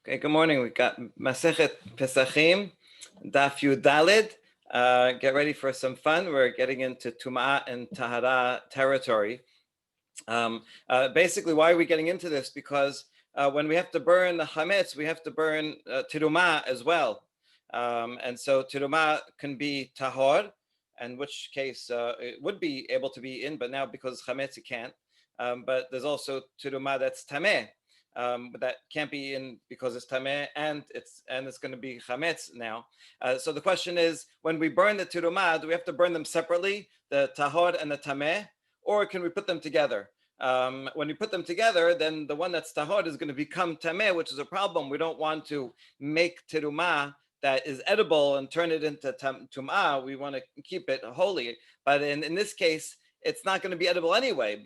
Okay, good morning. We've got Masechet Pesahim, Daf Yud Daled. Get ready for some fun. We're getting into Tumah and Tahara territory. Basically, why are we getting into this? Because when we have to burn the chametz, we have to burn Terumah as well. And so Terumah can be tahor, in which case it would be able to be in, but now because chametz it can't. But there's also Terumah that's tameh. But that can't be in because it's tameh and it's going to be chametz now. So the question is, when we burn the terumah, do we have to burn them separately, the tahor and the tameh, or can we put them together? When you put them together, then the one that's tahor is going to become tameh, which is a problem. We don't want to make terumah that is edible and turn it into tumah. We want to keep it holy. But in this case, it's not going to be edible anyway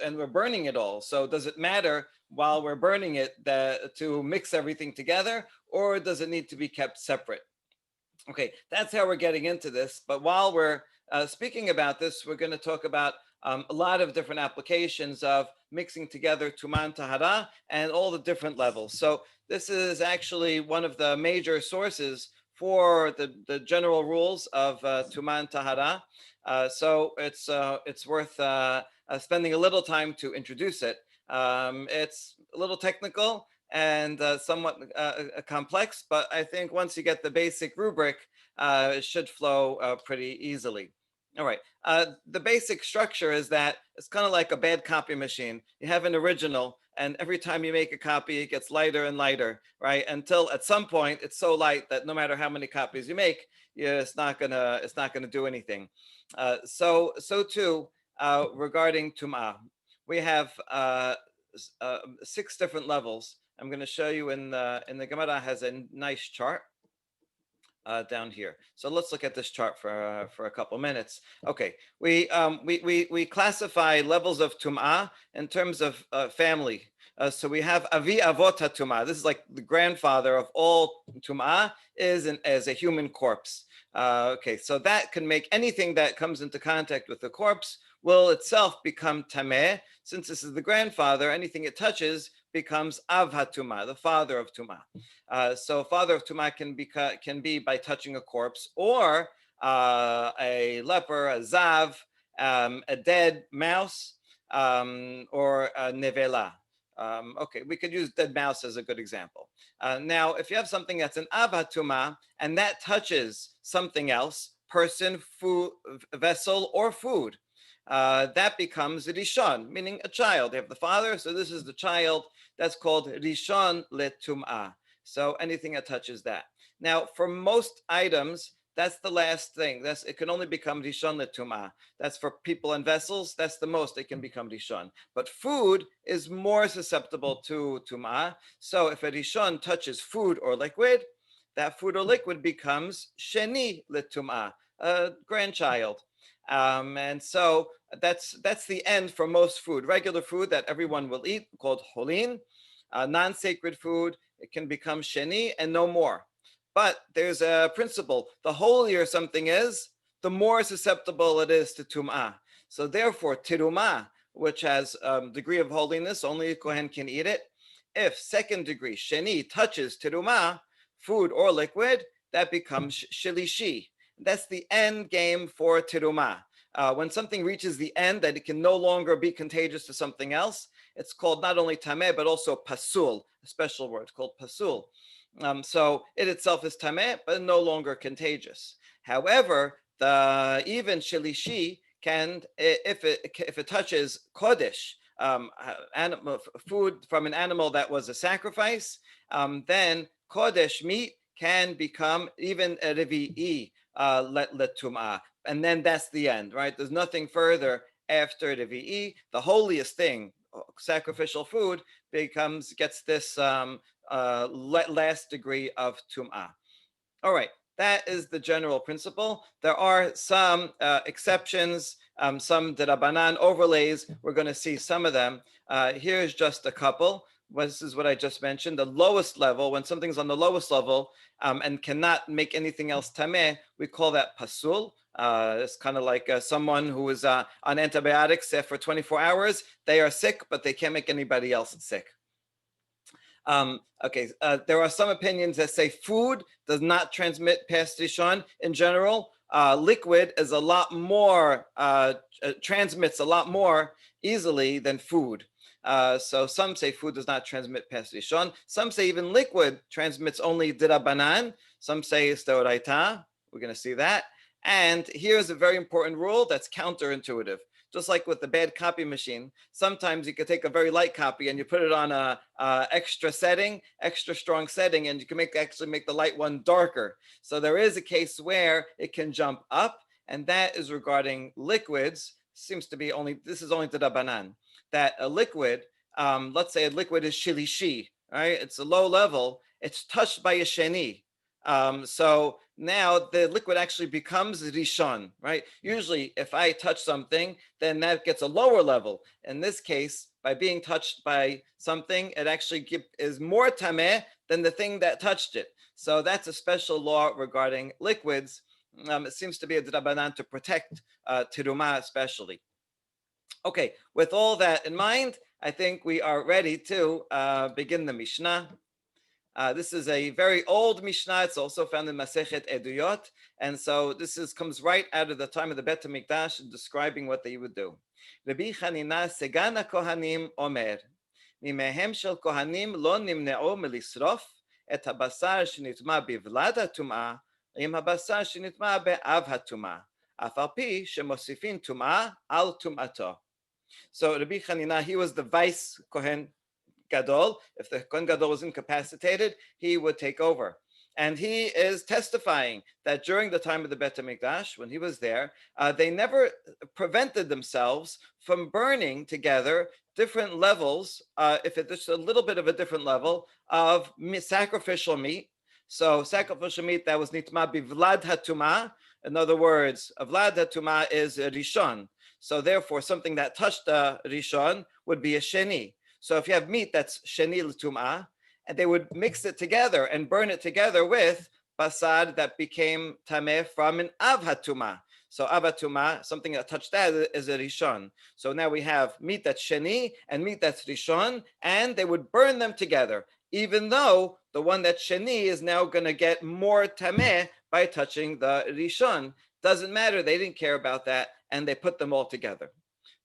and we're burning it all. So does it matter while we're burning it to mix everything together, or does it need to be kept separate? Okay, that's how we're getting into this. But while we're speaking about this, we're going to talk about a lot of different applications of mixing together Tumah and Tahara and all the different levels. So this is actually one of the major sources for the general rules of Tumah and Tahara. So it's worth spending a little time to introduce it. It's a little technical and somewhat complex, but I think once you get the basic rubric, it should flow pretty easily. All right. The basic structure is that it's kind of like a bad copy machine. You have an original, and every time you make a copy, it gets lighter and lighter, right? Until at some point, it's so light that no matter how many copies you make, it's not gonna do anything. So too regarding Tumah, we have 6 different levels. I'm going to show you in the Gemara has a nice chart down here. So let's look at this chart for a couple minutes. Okay, we classify levels of tumah in terms of family. So we have avot tumah. This is like the grandfather of all tumah as a human corpse. Okay, so that can make anything that comes into contact with the corpse will itself become tameh. Since this is the grandfather, anything it touches becomes av hatumah, the father of tumah. So father of tumah can be by touching a corpse, or a leper, a zav, a dead mouse, or a nevela. Okay, we could use dead mouse as a good example. Now, if you have something that's an av hatumah and that touches something else, person, food, vessel, or food, that becomes rishon, meaning a child. They have the father, so this is the child. That's called rishon letum'ah. So anything that touches that. Now, for most items, that's the last thing. It can only become rishon letum'ah. That's for people and vessels. That's the most it can become rishon. But food is more susceptible to tum'ah. So if a rishon touches food or liquid, that food or liquid becomes sheni letum'ah, a grandchild. And so that's the end for most food. Regular food that everyone will eat, called holin. Non-sacred food, it can become sheni and no more. But there's a principle. The holier something is, the more susceptible it is to tum'ah. So therefore, terumah, which has degree of holiness, only a Kohen can eat it. If second degree, sheni, touches terumah, food or liquid, that becomes shelishi. That's the end game for terumah. When something reaches the end that it can no longer be contagious to something else, it's called not only tameh, but also pasul, a special word called pasul. So it itself is tameh, but no longer contagious. However, even shelishi can, if it touches kodesh, food from an animal that was a sacrifice, then kodesh meat can become even a revi'i, letum'ah, and then that's the end, right? There's nothing further after revi'i. The holiest thing, sacrificial food, gets this last degree of tum'ah. All right, that is the general principle. There are some exceptions, some miderabanan overlays. We're going to see some of them. Here's just a couple. This is what I just mentioned. The lowest level, when something's on the lowest level and cannot make anything else tameh, we call that pasul. It's kind of like someone who is on antibiotics for 24 hours. They are sick, but they can't make anybody else sick. There are some opinions that say food does not transmit past rishon in general. Liquid is a lot more, transmits a lot more easily than food. So some say food does not transmit past rishon. Some say even liquid transmits only miderabanan. Some say it's mideoraita. We're going to see that. And here's a very important rule that's counterintuitive. Just like with the bad copy machine, sometimes you could take a very light copy and you put it on a extra setting, extra strong setting, and you can actually make the light one darker. So there is a case where it can jump up, and that is regarding liquids. Seems to be only, this is only miderabanan, that a liquid, let's say a liquid is shelishi, right? It's a low level. It's touched by a sheni. So now the liquid actually becomes rishon, right? Usually if I touch something, then that gets a lower level. In this case, by being touched by something, it actually is more tameh than the thing that touched it. So that's a special law regarding liquids. It seems to be a miderabanan to protect Terumah especially. Okay, with all that in mind, I think we are ready to begin the Mishnah. This is a very old Mishnah. It's also found in Masechet Eduyot, and so this comes right out of the time of the Bet HaMikdash, describing what they would do. Rabbi Hanina Segan HaKohanim Omer, Mimehem shel Kohanim lo nimne'o melisrof et habasar shenitma bivlad hatumah im habasar shenitma be'av hatumah, af al pi shemosifin tumah al tumato. So Rabbi Hanina, he was the vice Kohen Gadol. If the Kohen Gadol was incapacitated, he would take over. And he is testifying that during the time of the Bet HaMikdash, when he was there, they never prevented themselves from burning together different levels, if it's just a little bit of a different level, of sacrificial meat. So sacrificial meat that was nitma bivlad hatumah. In other words, vlad hatumah is a rishon. So therefore, something that touched a rishon would be a sheni. So if you have meat that's sheni l'tumah, and they would mix it together and burn it together with basad that became tameh from an avhatumah. So avhatumah, something that touched that, is a rishon. So now we have meat that's sheni and meat that's rishon, and they would burn them together, even though the one that's sheni is now going to get more tameh by touching the rishon. Doesn't matter, they didn't care about that, and they put them all together.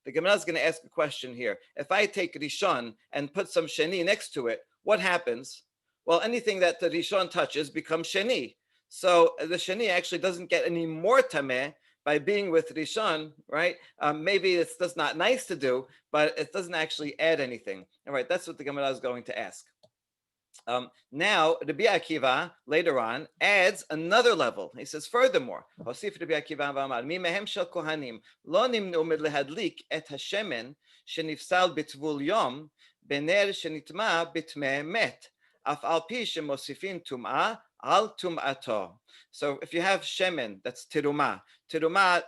The Gemara is going to ask a question here. If I take rishon and put some sheni next to it, what happens? Well, anything that the rishon touches becomes sheni. So the sheni actually doesn't get any more tameh by being with rishon, right? Maybe it's just not nice to do, but it doesn't actually add anything. All right, that's what the Gemara is going to ask. Now, Rabbi Akiva later on adds another level. He says, furthermore, Hosif Rabbi Akiva v'amar, mi mehem shel kohanim lo nimnu milehadlik et hashemen shenifsal bitvul yom bener shenitma bitmeh met af al pi shemosifin tum'ah al tum'ato. So if you have shemen, that's terumah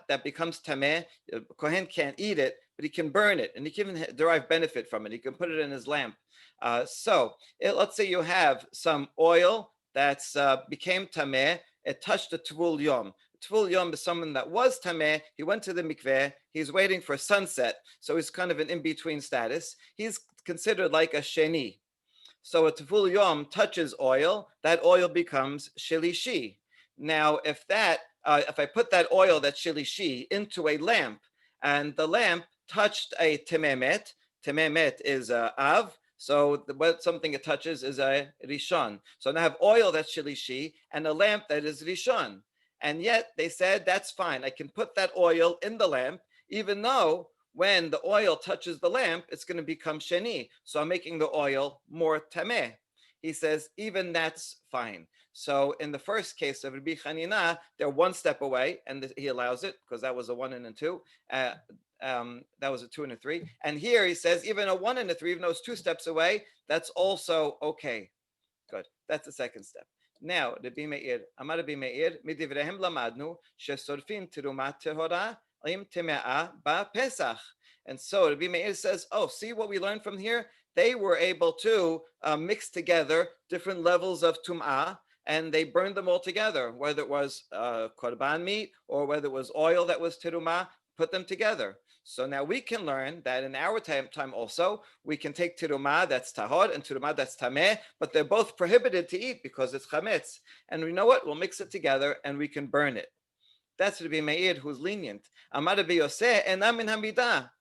that becomes tameh, Kohen can't eat it, but he can burn it, and he can derive benefit from it. He can put it in his lamp. Let's say you have some oil that's became tameh. It touched the tvul yom. Tvul yom is someone that was tameh. He went to the mikveh. He's waiting for sunset, so he's kind of an in-between status. He's considered like a sheni. So a tvul yom touches oil. That oil becomes shelishi. Now, if I put that oil, that shelishi, into a lamp, and the lamp touched a tameh met is av. So something it touches is a rishon. So now I have oil that's shelishi and a lamp that is rishon. And yet they said, that's fine. I can put that oil in the lamp, even though when the oil touches the lamp, it's going to become sheni. So I'm making the oil more tameh. He says, even that's fine. So in the first case of Rabbi Hanina, they're one step away, and he allows it because that was a 1 and a 2. That was a 2 and a 3. And here he says, even a 1 and a 3, even though it's 2 steps away, that's also okay. Good. That's the second step. Now, Rabbi Meir, Amar Rabbi Meir, midivrehem lamadnu shesorfin terumah tehora im teme'ah ba Pesach. And so Rabbi Meir says, see what we learned from here? They were able to mix together different levels of tum'ah, and they burned them all together, whether it was korban meat or whether it was oil that was terumah, put them together. So now we can learn that in our time also, we can take terumah that's tahor and terumah that's tameh, but they're both prohibited to eat because it's chametz. And we know what? We'll mix it together and we can burn it. That's Rabbi Meir, who's lenient. Amar Rabbi Yose enam min hamidah.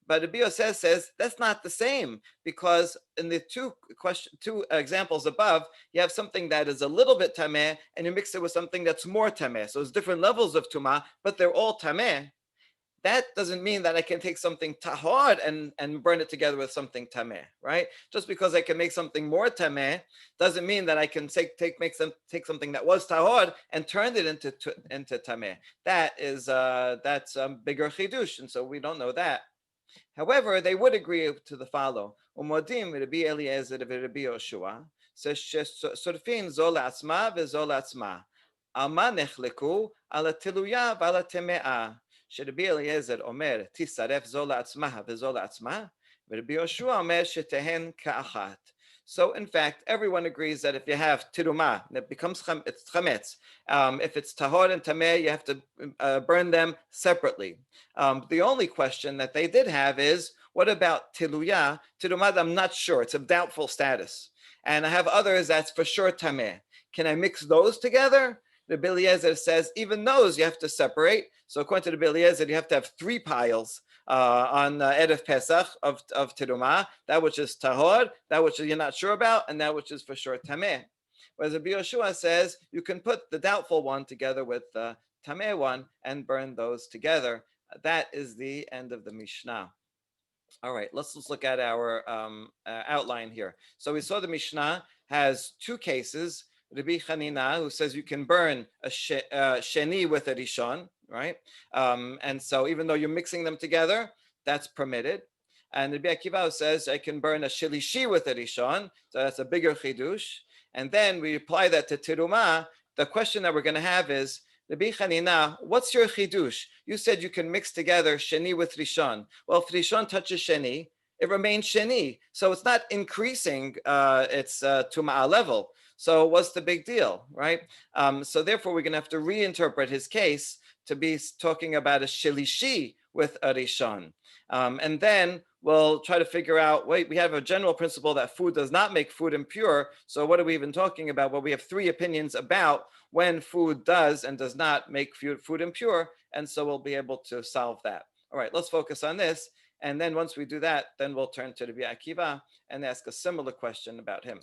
But Rabbi Yose says that's not the same, because in the two examples above, you have something that is a little bit tameh, and you mix it with something that's more tameh. So it's different levels of tumah, but they're all tameh. That doesn't mean that I can take something tahor and burn it together with something tameh, right? Just because I can make something more tameh doesn't mean that I can take something that was tahor and turn it into tameh. That's bigger chidush, and so we don't know that. However, they would agree to the follow. Umodim Rabbi Eliezer Rabbi Yoshua says sorfin zol atzma v'zol atzma. Alma nechleku ala tiluya v'ala teme'ah. שרבי אליעזר אומר, תשרף זו לעצמה וזו לעצמה, ורבי יהושע אומר שתהן כאחת. So in fact, everyone agrees that if you have terumah, it becomes it's chametz. If it's tahor and tameh, you have to burn them separately. The only question that they did have is, what about tiluya? Terumah, I'm not sure. It's of doubtful status. And I have others that's for sure tameh. Can I mix those together? Rabbi Eliezer says even those you have to separate. So according to Rabbi Eliezer, you have to have 3 piles on Erev Pesach of Terumah, that which is tahor, that which you're not sure about, and that which is for sure tameh. Whereas Rabbi Yoshua says you can put the doubtful one together with the tameh one and burn those together. That is the end of the Mishnah. All right, let's look at our outline here. So we saw the Mishnah has 2 cases. Rabbi Hanina, who says you can burn a sheni with a rishon, right? And so even though you're mixing them together, that's permitted. And Rabbi Akiva says I can burn a shelishi with a rishon, so that's a bigger chidush. And then we apply that to Terumah. The question that we're going to have is, Rabbi Hanina, what's your chidush? You said you can mix together sheni with rishon. Well, if rishon touches sheni, it remains sheni. So it's not increasing its tuma'ah level. So what's the big deal, right? So therefore, we're going to have to reinterpret his case to be talking about a shelishi with a rishon. And then we'll try to figure out, wait, we have a general principle that food does not make food impure. So what are we even talking about? Well, we have 3 opinions about when food does and does not make food impure. And so we'll be able to solve that. All right, let's focus on this. And then once we do that, then we'll turn to Rabbi Akiva and ask a similar question about him.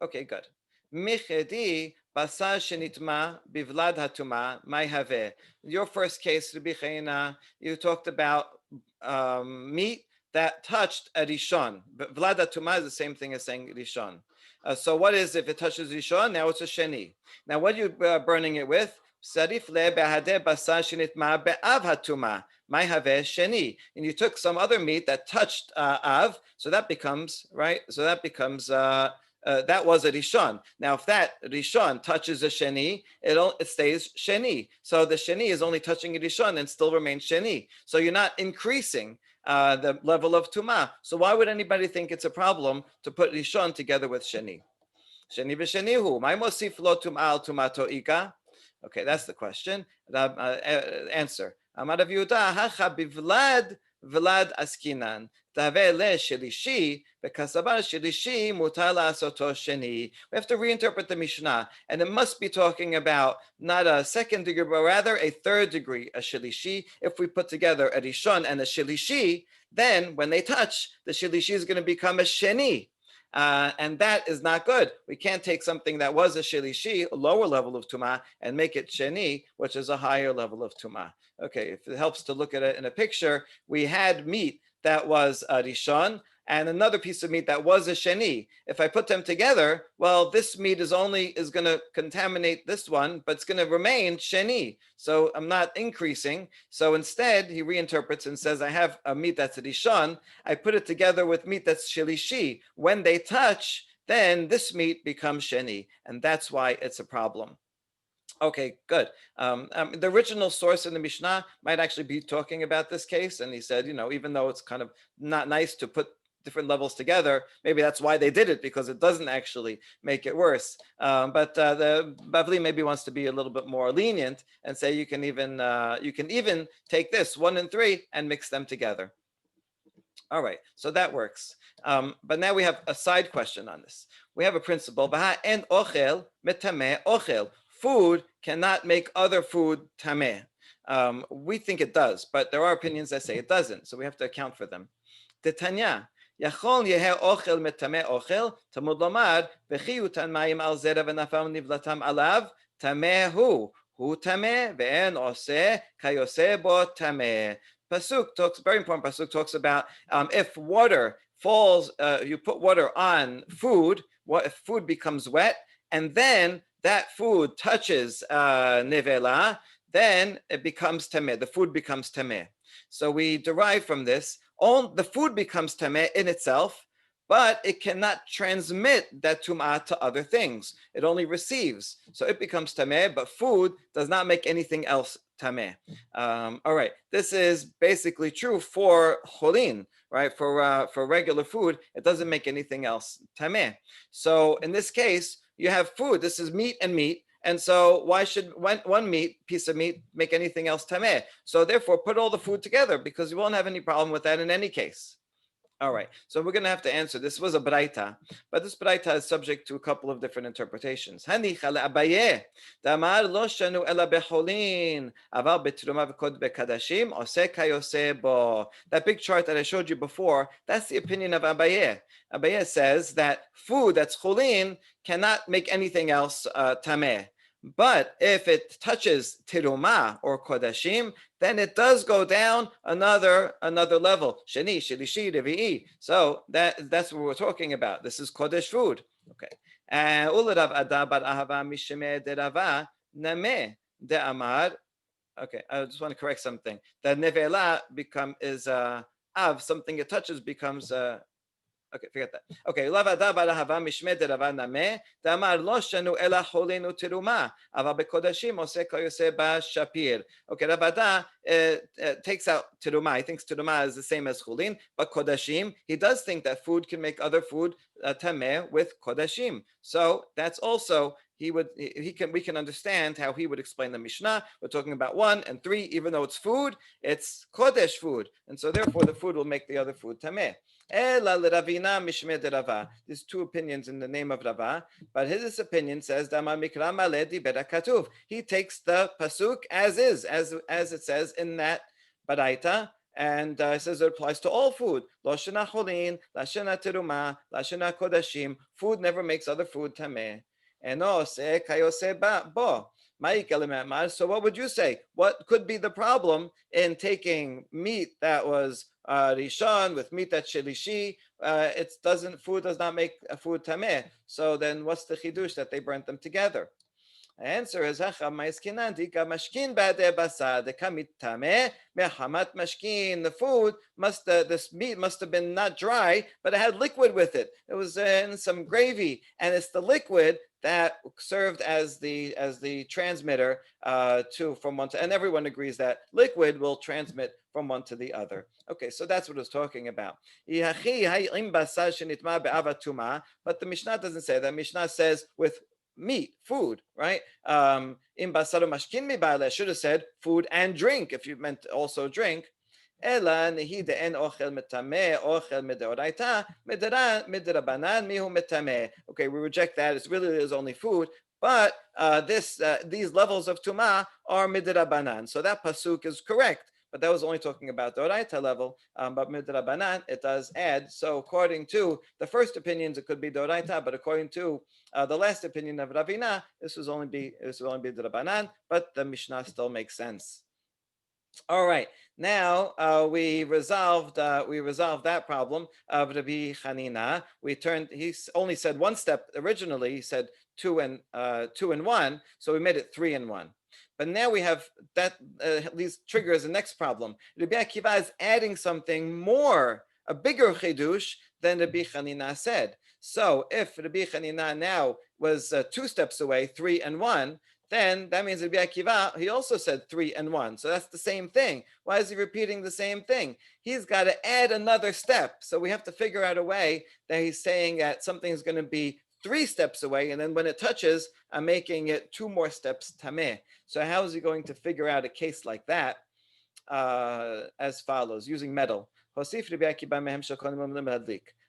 Okay, good. Michedi basar shenitma bivlad hatuma may have. Your first case, Rabbi Hanina, you talked about meat that touched a rishon. But vlad hatuma is the same thing as saying rishon. So what is if it touches rishon? Now it's a sheni. Now what are you burning it with? Sarif le behade basar shenitma be'av hatuma. May have sheni. And you took some other meat that touched av, so that becomes right. So that becomes that was a rishon. Now, if that rishon touches a sheni, it stays sheni. So the sheni is only touching a rishon and still remains sheni. So you're not increasing the level of tumah. So why would anybody think it's a problem to put rishon together with sheni? Sheni v'shenihu. My mosif lo tumah al tumato ika. Okay, that's the question. Answer. Amar Rav Yehudah hacha bivlad vlad askinan. Shelishi, shelishi sheni. We have to reinterpret the Mishnah, and it must be talking about not a 2nd degree, but rather a 3rd degree, a shelishi. If we put together a rishon and a shelishi, then when they touch, the shelishi is going to become a sheni. And that is not good. We can't take something that was a shelishi, a lower level of tumah, and make it sheni, which is a higher level of tumah. Okay, if it helps to look at it in a picture, we had meat that was a rishon and another piece of meat that was a sheni. If I put them together, well, this meat is going to contaminate this one, but it's going to remain sheni. So I'm not increasing. So instead, he reinterprets and says, I have a meat that's a rishon. I put it together with meat that's shelishi. When they touch, then this meat becomes sheni. And that's why it's a problem. Okay, good. The original source in the Mishnah might actually be talking about this case. And he said, even though it's kind of not nice to put different levels together. Maybe that's why they did it, because it doesn't actually make it worse. But the Bavli maybe wants to be a little bit more lenient and say you can even take this 1 and 3 and mix them together. All right, so that works. But now we have a side question on this. We have a principle: en ochel metameh ochel. Food cannot make other food tameh. We think it does, but there are opinions that say it doesn't, so we have to account for them. Tanya, יכול יהיה אוכל מטמא אוכל, תלמוד לומר, וכי יותן מים על זרע ונפל נבלתם עליו, טמא הוא טמא, ואין עושה כיוצא בו טמא. Pasuk talks, very important pasuk talks about if water falls, you put water on food, if food becomes wet, and then that food touches nevela, then it becomes tameh. The food becomes tameh. So we derive from this, the food becomes tameh in itself, but it cannot transmit that tum'ah to other things. It only receives. So it becomes tameh, but food does not make anything else tameh. All right, this is basically true for cholin, right? For regular food, it doesn't make anything else tameh. So in this case, you have food. This is meat and meat. And so why should one piece of meat make anything else tameh? So therefore, put all the food together, because you won't have any problem with that in any case. All right, so we're going to have to answer. This was a braita, but this braita is subject to a couple of different interpretations. Hanicha Abaye, damar lo shanu ela becholin, aval betrumah v'kod bekadashim, oseh kayoseh bo. That big chart that I showed you before, that's the opinion of Abaye. Abaye says that food that's cholin cannot make anything else tameh. But if it touches Terumah or kodashim, then it does go down another level. Sheni, shelishi, revi'i. So that's what we're talking about. This is kodesh food. Okay. Rav Ada bar Ahava mishmeh derava nameh de'amar. Okay, I just want to correct something. The nevela is something it touches becomes okay, forget that. Okay, Rav Ada bar Ahava mishmeh derava nameh de'amar lo shanu ela cholenu terumah aval bekodashim oseh kayoseh b'shapir. Okay, Rav Ada takes out terumah. He thinks terumah is the same as cholin, but kodashim, he does think that food can make other food tameh with kodashim. So that's also we can understand how he would explain the Mishnah. We're talking about 1 and 3, even though it's food, it's kodesh food, and so therefore the food will make the other food tameh. Ravina mishmeh derava. There's 2 opinions in the name of Rava, but his opinion says Dama mikra maledi berakatuv. He takes the pasuk as is, as it says in that baraita, and says it applies to all food. Lo shena cholin, la shena terumah, la shena kodashim. Food never makes other food tameh. Eno se kayose bo. So what would you say? What could be the problem in taking meat that was rishon with meat that's shelishi? Food does not make a food tameh. So then what's the chidush that they burnt them together? The answer is this meat must have been not dry, but it had liquid with it. It was in some gravy, and it's the liquid that served as the transmitter from one to, and everyone agrees that liquid will transmit from one to the other. Okay, so that's what it's talking about. But the Mishnah doesn't say that. Mishnah says with meat, food, right? Should have said food and drink if you meant also drink. Okay, we reject that. It really is only food, but these levels of tumah are miderabanan. So that pasuk is correct, but that was only talking about the deoraita level. But miderabanan, it does add. So according to the first opinions, it could be deoraita, but according to the last opinion of Ravina, this will only be miderabanan. But the Mishnah still makes sense. All right, now we resolved that problem of Rabbi Hanina. He only said 1 step originally. He said 2 and 1, so we made it 3 and 1. But now we have that at least triggers the next problem. Rabbi Akiva is adding something more, a bigger chidush than Rabbi Hanina said. So if Rabbi Hanina now was 2 steps away, 3 and 1, then that means Rabbi Akiva, he also said 3 and 1. So that's the same thing. Why is he repeating the same thing? He's got to add another step. So we have to figure out a way that he's saying that something is going to be 3 steps away, and then when it touches, I'm making it 2 more steps tameh. So how is he going to figure out a case like that? As follows, using metal. Hosif Rabbi Akiva mehem shel kohen gadol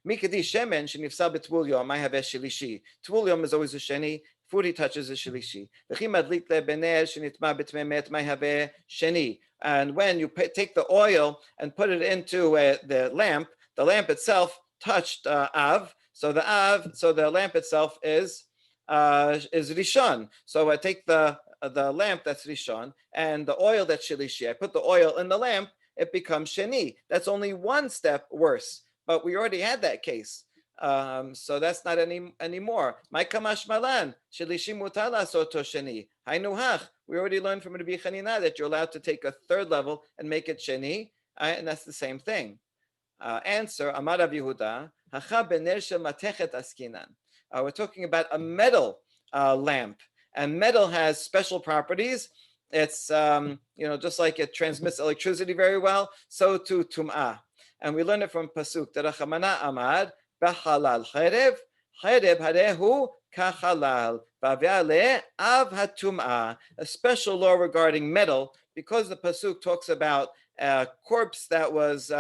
mikadi shemen shenifsal b'tvul yom I have shelishi. Tvul yom is always a sheni. Food he touches is shelishi. V'chi madlik le bener shenitma b'tmei met I have sheni. And when you take the oil and put it into the lamp itself touched av. So the lamp itself is rishon. So I take the lamp that's rishon and the oil that's shelishi. I put the oil in the lamp, it becomes sheni. That's only 1 step worse, but we already had that case. So that's not anymore. My kamash malan shelishi mutala soto sheni. Hainuhach. We already learned from Rabbi Hanina that you're allowed to take a 3rd level and make it sheni, and that's the same thing. Answer: Amar Rav Yehudah. Hacha bener shel matechet askinan. We're talking about a metal lamp, and metal has special properties. It's just like it transmits electricity very well, so too tum'ah. And we learn it from pasuk that Rachamana amad b'halal cherev harehu kachalal v'aviale av hatum'ah. A special law regarding metal, because the pasuk talks about a corpse that was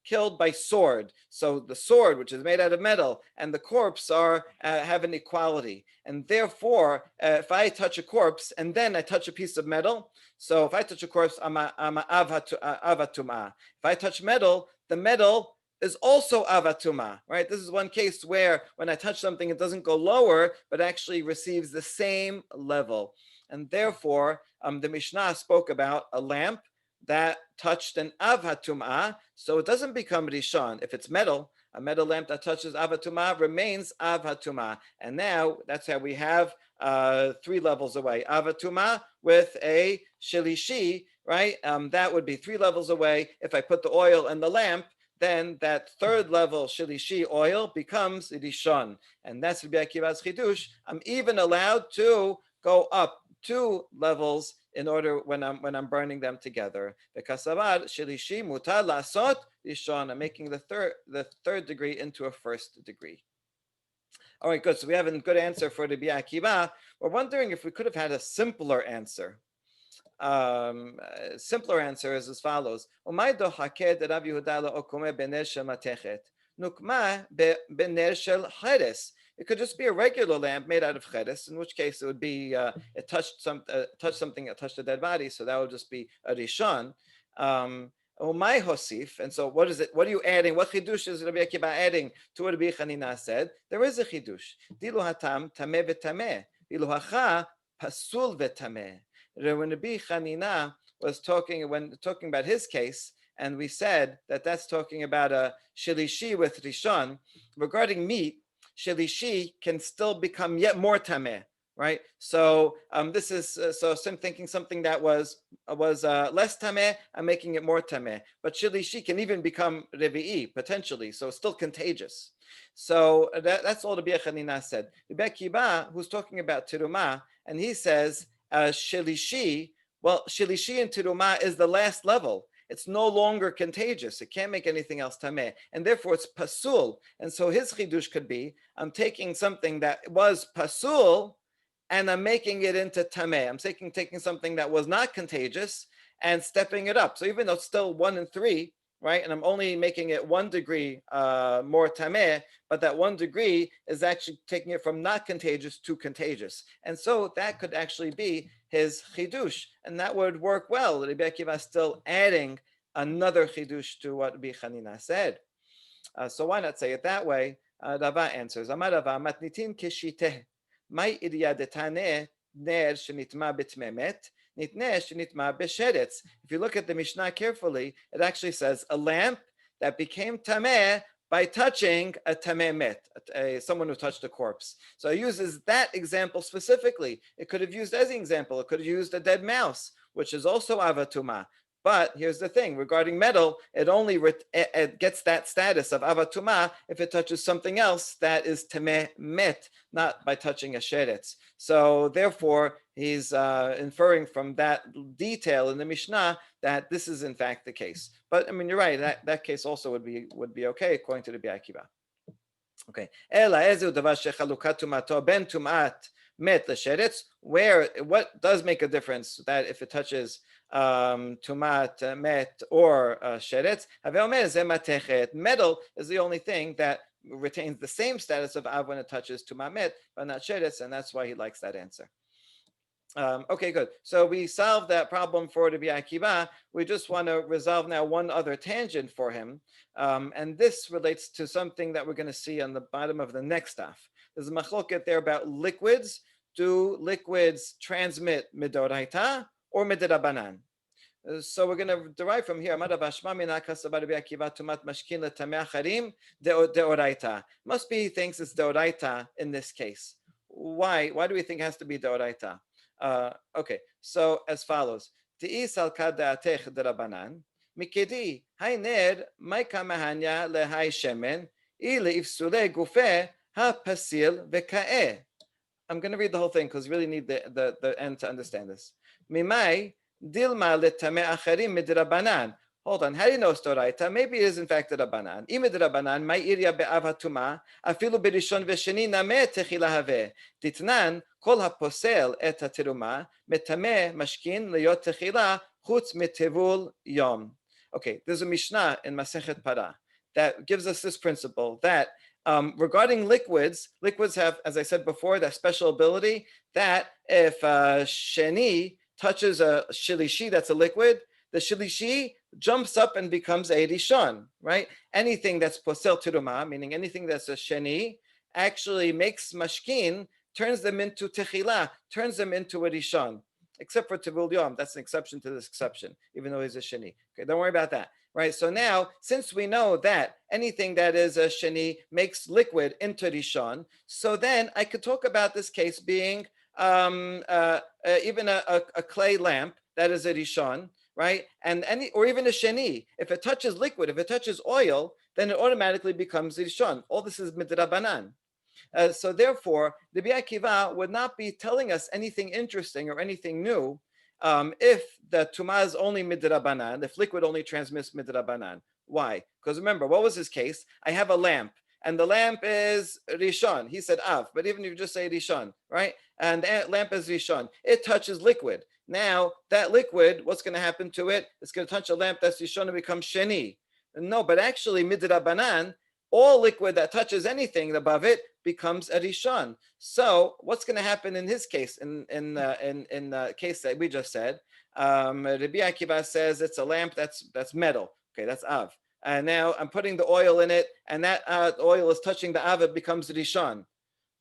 killed by sword. So the sword, which is made out of metal, and the corpse have an equality. And therefore, if I touch a corpse and then I touch a piece of metal, so if I touch a corpse, I'm a avatumah. If I touch metal, the metal is also avatuma, right? This is one case where when I touch something, it doesn't go lower, but actually receives the same level. And therefore, the Mishnah spoke about a lamp that touched an avatumah, so it doesn't become rishon. If it's metal, a metal lamp that touches avatumah remains avatumah. And now that's how we have 3 levels away. Avatumah with a shelishi, right? That would be 3 levels away. If I put the oil in the lamp, then that 3rd level shelishi oil becomes rishon. And that's Rabbi Akiva's chidush. I'm even allowed to go up 2 levels in order when I'm burning them together. The kasavar shelishi mutar lasot rishon. I'm making the third degree into a 1st degree. All right, good. So we have a good answer for Rabbi Akiva. We're wondering if we could have had a simpler answer. Simpler answer is as follows: Umaydo haked Rav Yehudah okume bener shel matechet nukma bener shel cheres. It could just be a regular lamp made out of cheres, in which case it would be it touched something that touched a dead body, so that would just be a rishon. Umay hosif, and so what is it? What are you adding? What chidush is Rabbi Akiva adding to what Rabbi Hanina said? There is a chidush. Dilu hatam tameh v'tameh, dilu hacha pasul v'tameh. When Rabbi Hanina was talking about his case, and we said that that's talking about a shelishi with rishon regarding meat. Shelishi can still become yet more tameh, right? So this is so I'm thinking something that was less tameh, I'm making it more tameh. But shelishi can even become revi'i potentially, so it's still contagious. So that's all the Rabbi Hanina said. Rabbi Akiva, who's talking about Terumah, and he says shelishi. Well, shelishi and Terumah is the last level. It's no longer contagious. It can't make anything else tameh, and therefore it's pasul. And so his chidush could be: I'm taking something that was pasul, and I'm making it into tameh. I'm taking something that was not contagious and stepping it up. So even though it's still 1 and 3, right, and I'm only making it 1 degree more tameh, but that 1 degree is actually taking it from not contagious to contagious. And so that could actually be his chidush, and that would work well. Rabbi Akiva is still adding another chidush to what Rabbi Hanina said. So why not say it that way? Rava answers: Amar Rava matnitin keshiteh, mai idiyadetane ner shenitma betmemet, nitne shenitma besheretz. If you look at the Mishnah carefully, it actually says a lamp that became tameh by touching a tameh met, someone who touched a corpse. So it uses that example specifically. It could have used as an example. It could have used a dead mouse, which is also avatuma. But here's the thing: regarding metal, it only it gets that status of avatuma if it touches something else that is tameh met, not by touching a sheretz. So therefore, he's inferring from that detail in the Mishnah that this is in fact the case. But I mean, you're right. That case also would be okay according to the Rabbi Akiva. Okay. Where what does make a difference that if it touches tumat met or sheretz, metal is the only thing that retains the same status of av when it touches tumat met, but not sheretz, and that's why he likes that answer. Okay, good. So we solved that problem for Rabbi Akiva. We just want to resolve now one other tangent for him. And this relates to something that we're going to see on the bottom of the next daf. There's a machloket there about liquids. Do liquids transmit mideoraita or miderabanan? So we're going to derive from here. Must be he thinks it's deoraita in this case. Why? Why do we think it has to be deoraita? Okay, so as follows. Ti'i salka da'atech derabanan, mikedi hainer maika mahanya lehai shemen, ile ifsule gufe ha pasil veka'eh. I'm going to read the whole thing because you really need the end to understand this. Mimai dilma letame acharim miderabanan. Hold on, how do you know it's doraita? Maybe it is in fact derabanan. Miderabanan, my iria be'av hatuma, afilu berishon v'sheni nameh techila haveh. Ditnan, kol haposel et terumah, metameh mashkin leyot techila, chutz mitevul yom. Okay, there's a Mishnah in Masechet Para that gives us this principle that regarding liquids have, as I said before, that special ability that if sheni touches a shelishi, that's a liquid, the shelishi jumps up and becomes a rishon, right? Anything that's pasul terumah, meaning anything that's a sheni, actually makes mashkin, turns them into techila, turns them into a rishon, except for tevul yom. That's an exception to this exception, even though he's a sheni. Okay, don't worry about that. Right, so now, since we know that anything that is a sheni makes liquid into rishon, so then I could talk about this case being even a clay lamp that is a rishon, right? And or even a sheni. If it touches liquid, if it touches oil, then it automatically becomes rishon. All this is miderabanan. So therefore, the Rabbi Akiva would not be telling us anything interesting or anything new if the tumah is only miderabanan, if liquid only transmits miderabanan. Why? Because remember, what was his case? I have a lamp, and the lamp is rishon. He said av, but even if you just say rishon, right? And the lamp is rishon. It touches liquid. Now, that liquid, what's going to happen to it? It's going to touch a lamp that's rishon and become sheni. No, but actually, miderabanan, all liquid that touches anything above it becomes a rishon. So what's going to happen in his case, in the case that we just said? Rabbi Akiva says it's a lamp that's metal. Okay, that's av. And now I'm putting the oil in it, and that oil is touching the av, it becomes rishon,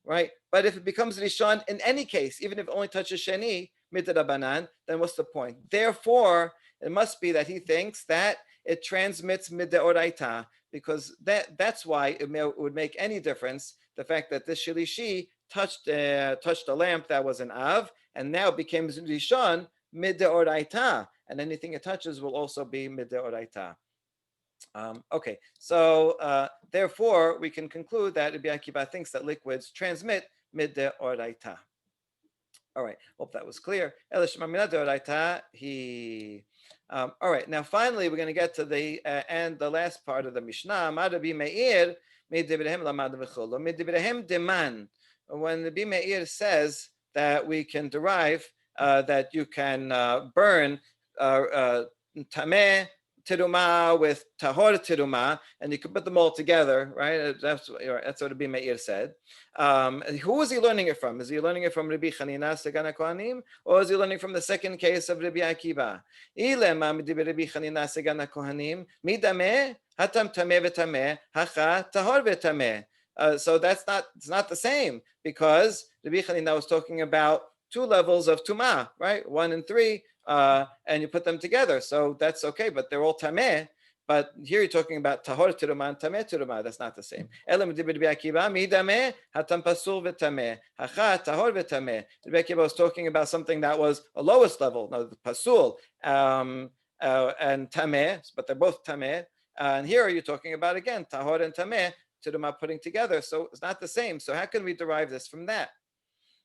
right? But if it becomes rishon, in any case, even if it only touches sheni, miderabanan, then what's the point? Therefore, it must be that he thinks that it transmits mideoraita, because that's why it would make any difference, the fact that this shelishi touched a lamp that was an av, and now became rishon mideoraita, and anything it touches will also be mideoraita. Okay, so therefore we can conclude that Rabbi Akiva thinks that liquids transmit mideoraita. All right, hope that was clear. All right, now finally we're going to get to the last part of the Mishnah. Rabbi Meir deman. When Rabbi Meir says that we can derive that you can burn tameh Terumah with tahor terumah, and you can put them all together, right? That's what Rabbi Meir said. Who is he learning it from? Is he learning it from Rabbi Hanina Segan HaKohanim, or is he learning from the second case of Rabbi Akiva? Rabbi Hanina Segan HaKohanim midameh hatam tameh v'tameh hacha tahor v'tameh. So it's not the same, because Rabbi Hanina was talking about two levels of tumah, right? 1 and 3. And you put them together, so that's okay, but they're all tameh. But here you're talking about tahor terumah and tameh terumah. That's not the same. Rabbi Akiva was talking about something that was a lowest level, no, the pasul, and tameh, but they're both tameh. And here you're talking about again tahor and tameh, Terumah putting together. So it's not the same. So how can we derive this from that?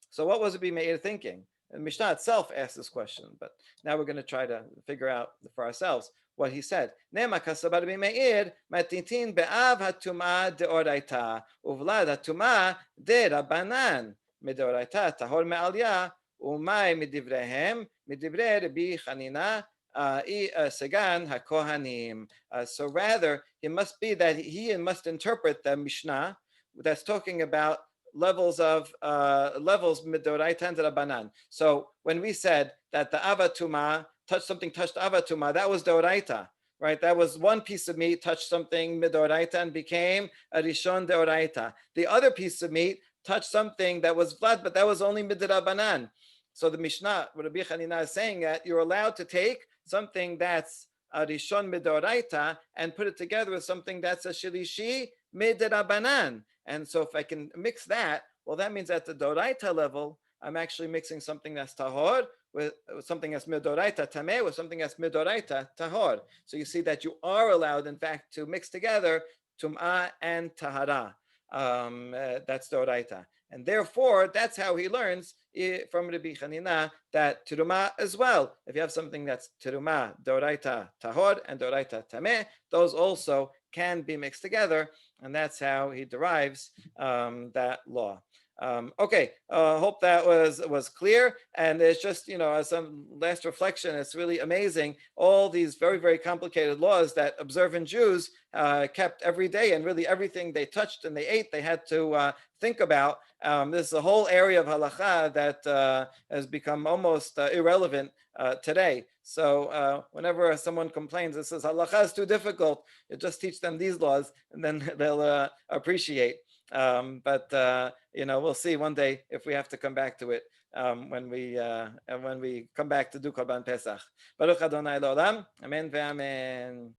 So what was Rabbi Meir thinking? And Mishnah itself asked this question, but now we're going to try to figure out for ourselves what he said. Nema kasabar Rabbi Meir matitin be'av hatumah deoraita uvlad hatumah miderabanan mideoraita tahor me'alya umay midivrehem midivrei Rabbi Hanina Segan hakohanim. So rather, it must be that he must interpret the Mishnah that's talking about levels mideoraita and rabanan. So when we said that the avatuma touched avatuma, that was deoraita, right? That was one piece of meat touched something mideoraita and became a rishon deoraita. The other piece of meat touched something that was vlad, but that was only miderabanan. So the Mishnah, what Rabbi Hanina is saying, that you're allowed to take something that's a rishon mideoraita and put it together with something that's a shelishi miderabanan. And so if I can mix that, well, that means at the doraita level, I'm actually mixing something that's tahor with something that's mideoraita tameh with something that's mideoraita tahor. So you see that you are allowed, in fact, to mix together tum'ah and tahara. That's doraita. And therefore, that's how he learns from Rabbi Hanina that terumah as well. If you have something that's terumah, doraita tahor, and doraita tameh, those also can be mixed together, and that's how he derives that law. Okay, hope that was clear. And it's just, some last reflection, it's really amazing, all these very, very complicated laws that observant Jews kept every day, and really everything they touched and they ate, they had to think about. This is a whole area of halacha that has become almost irrelevant today. So whenever someone complains and says halacha is too difficult, you just teach them these laws, and then they'll appreciate. But we'll see one day if we have to come back to it when we come back to do Korban Pesach. Baruch Adonai L'olam. Amen ve'amen.